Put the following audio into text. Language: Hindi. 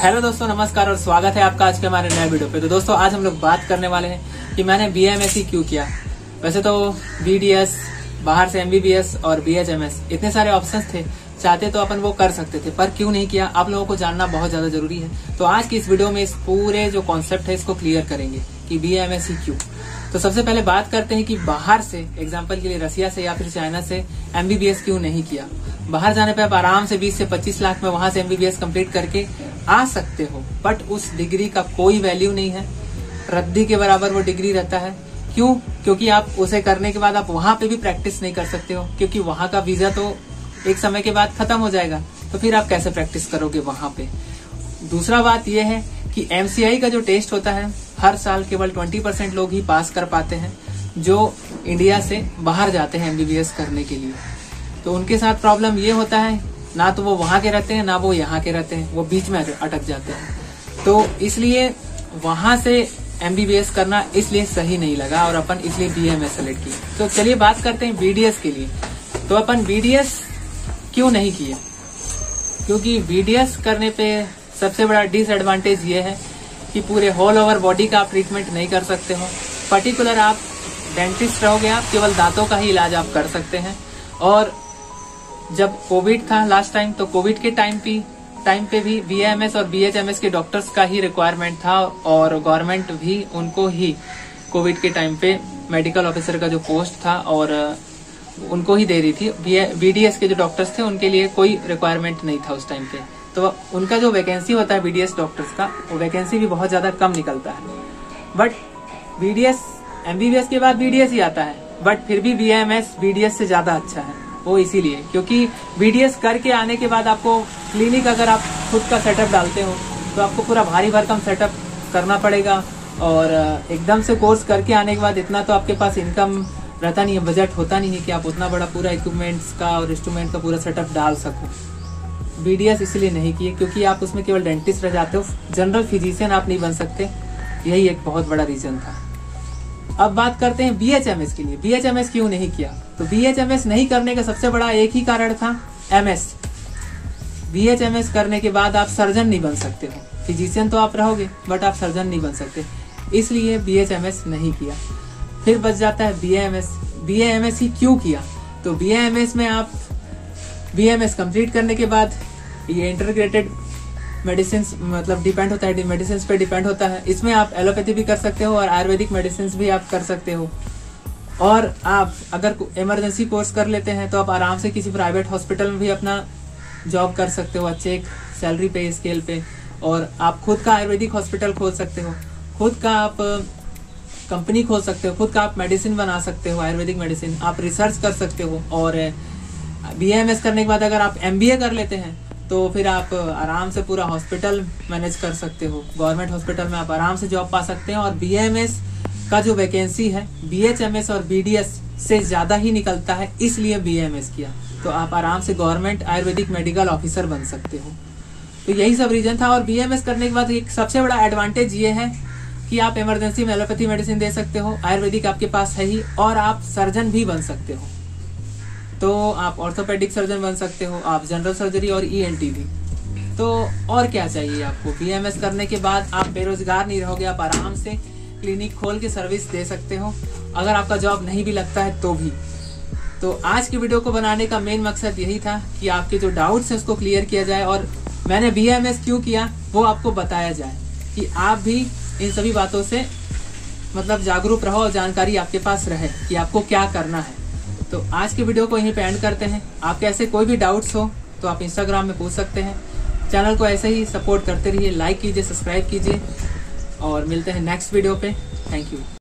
हेलो दोस्तों, नमस्कार और स्वागत है आपका आज के हमारे नए वीडियो पे। तो दोस्तों आज हम लोग बात करने वाले हैं कि मैंने BAMSC क्यों किया। वैसे तो BDS, बाहर से MBBS और BHMS इतने सारे ऑप्शंस थे, चाहते तो अपन वो कर सकते थे, पर क्यों नहीं किया आप लोगों को जानना बहुत ज्यादा जरूरी है। तो आज की इस वीडियो में इस पूरे जो कॉन्सेप्ट है इसको क्लियर करेंगे कि BAMSC क्यों। तो सबसे पहले बात करते हैं कि बाहर से, एग्जाम्पल के लिए रसिया से या फिर चाइना से MBBS क्यों नहीं किया। बाहर जाने पे आप आराम से 20 से 25 लाख में वहां से MBBS कंप्लीट करके आ सकते हो, बट उस डिग्री का कोई वैल्यू नहीं है, रद्दी के बराबर वो डिग्री रहता है। क्यों? क्योंकि आप उसे करने के बाद आप वहां पे भी प्रैक्टिस नहीं कर सकते हो, क्योंकि वहां का वीजा तो एक समय के बाद खत्म हो जाएगा, तो फिर आप कैसे प्रैक्टिस करोगे वहां पे। दूसरा बात यह है कि MCI का जो टेस्ट होता है हर साल केवल 20% लोग ही पास कर पाते हैं जो इंडिया से बाहर जाते हैं MBBS करने के लिए। तो उनके साथ प्रॉब्लम ये होता है, ना तो वो वहां के रहते हैं ना वो यहाँ के रहते हैं, वो बीच में अटक जाते हैं। तो इसलिए वहां से MBBS करना इसलिए सही नहीं लगा और अपन इसलिए BAMS सेलेक्ट किए। तो चलिए बात करते हैं BDS के लिए। तो अपन BDS क्यों नहीं किए? क्योंकि BDS करने पे सबसे बड़ा डिसएडवांटेज ये है कि पूरे होल ओवर बॉडी का आप ट्रीटमेंट नहीं कर सकते हो। पर्टिकुलर आप डेंटिस्ट रहोगे, आप केवल दांतों का ही इलाज आप कर सकते हैं। और जब कोविड था लास्ट टाइम, तो कोविड के टाइम पे भी BAMS और BHMS के डॉक्टर्स का ही रिक्वायरमेंट था और गवर्नमेंट भी उनको ही कोविड के टाइम पे मेडिकल ऑफिसर का जो पोस्ट था और उनको ही दे रही थी। BDS के जो डॉक्टर्स थे उनके लिए कोई रिक्वायरमेंट नहीं था उस टाइम पे। तो उनका जो वैकेंसी होता है BDS डॉक्टर्स का, वो वैकेंसी भी बहुत ज्यादा कम निकलता है। बट BDS MBBS के बाद BDS ही आता है, बट फिर भी BAMS BDS से ज्यादा अच्छा है। वो इसीलिए क्योंकि BDS करके आने के बाद आपको क्लिनिक, अगर आप खुद का सेटअप डालते हो तो आपको पूरा भारी भरकम सेटअप करना पड़ेगा। और एकदम से कोर्स करके आने के बाद इतना तो आपके पास इनकम रहता नहीं है, बजट होता नहीं है कि आप उतना बड़ा पूरा इक्विपमेंट्स का और इंस्ट्रूमेंट का पूरा सेटअप डाल सको। BDS इसलिए नहीं किए क्योंकि आप उसमें केवल डेंटिस्ट रह जाते हो, जनरल फिजिशियन आप नहीं बन सकते। यही एक बहुत बड़ा रीजन था। अब बात करते हैं BHMS के लिए। BHMS क्यों नहीं किया? तो BHMS नहीं करने का सबसे बड़ा एक ही कारण था, MS। BHMS करने के बाद आप सर्जन नहीं बन सकते हो। फिजिशियन तो आप रहोगे बट आप सर्जन नहीं बन सकते, इसलिए BHMS नहीं किया। फिर बच जाता है BAMS। BAMS ही क्यों किया? तो BAMS में आप BAMS कंप्लीट करने के बाद ये इंटीग्रेटेड मेडिसिन मतलब डिपेंड होता है, मेडिसिन पे डिपेंड होता है। इसमें आप एलोपैथी भी कर सकते हो और आयुर्वेदिक मेडिसिन भी आप कर सकते हो। और आप अगर इमरजेंसी कोर्स कर लेते हैं तो आप आराम से किसी प्राइवेट हॉस्पिटल में भी अपना जॉब कर सकते हो अच्छे एक सैलरी पे स्केल पे। और आप खुद का आयुर्वेदिक हॉस्पिटल खोल सकते हो, खुद का आप कंपनी खोल सकते हो, खुद का आप मेडिसिन बना सकते हो, आयुर्वेदिक मेडिसिन आप रिसर्च कर सकते हो। और BAMS करने के बाद अगर आप MBA कर लेते हैं तो फिर आप आराम से पूरा हॉस्पिटल मैनेज कर सकते हो। गवर्नमेंट हॉस्पिटल में आप आराम से जॉब पा सकते हैं। और BAMS का जो वैकेंसी है BHMS और BDS से ज्यादा ही निकलता है, इसलिए BAMS किया। तो आप आराम से गवर्नमेंट आयुर्वेदिक मेडिकल ऑफिसर बन सकते हो। तो यही सब रीजन था। और BAMS करने के बाद एक सबसे बड़ा एडवांटेज ये है कि आप इमरजेंसी में एलोपैथी मेडिसिन दे सकते हो, आयुर्वेदिक आपके पास है ही, और आप सर्जन भी बन सकते हो। तो आप ऑर्थोपेडिक सर्जन बन सकते हो, आप जनरल सर्जरी और ENT भी। तो और क्या चाहिए आपको? BAMS करने के बाद आप बेरोजगार नहीं रहोगे, आप आराम से क्लिनिक खोल के सर्विस दे सकते हो, अगर आपका जॉब नहीं भी लगता है तो भी। तो आज की वीडियो को बनाने का मेन मकसद यही था कि आपके जो डाउट्स हैं उसको क्लियर किया जाए और मैंने BAMS क्यों किया वो आपको बताया जाए कि आप भी इन सभी बातों से मतलब जागरूक रहो और जानकारी आपके पास रहे कि आपको क्या करना है। तो आज के वीडियो को यहीं पे एंड करते हैं। आपके ऐसे कोई भी डाउट्स हो तो आप इंस्टाग्राम में पूछ सकते हैं। चैनल को ऐसे ही सपोर्ट करते रहिए, लाइक कीजिए, सब्सक्राइब कीजिए और मिलते हैं नेक्स्ट वीडियो पे। Thank you.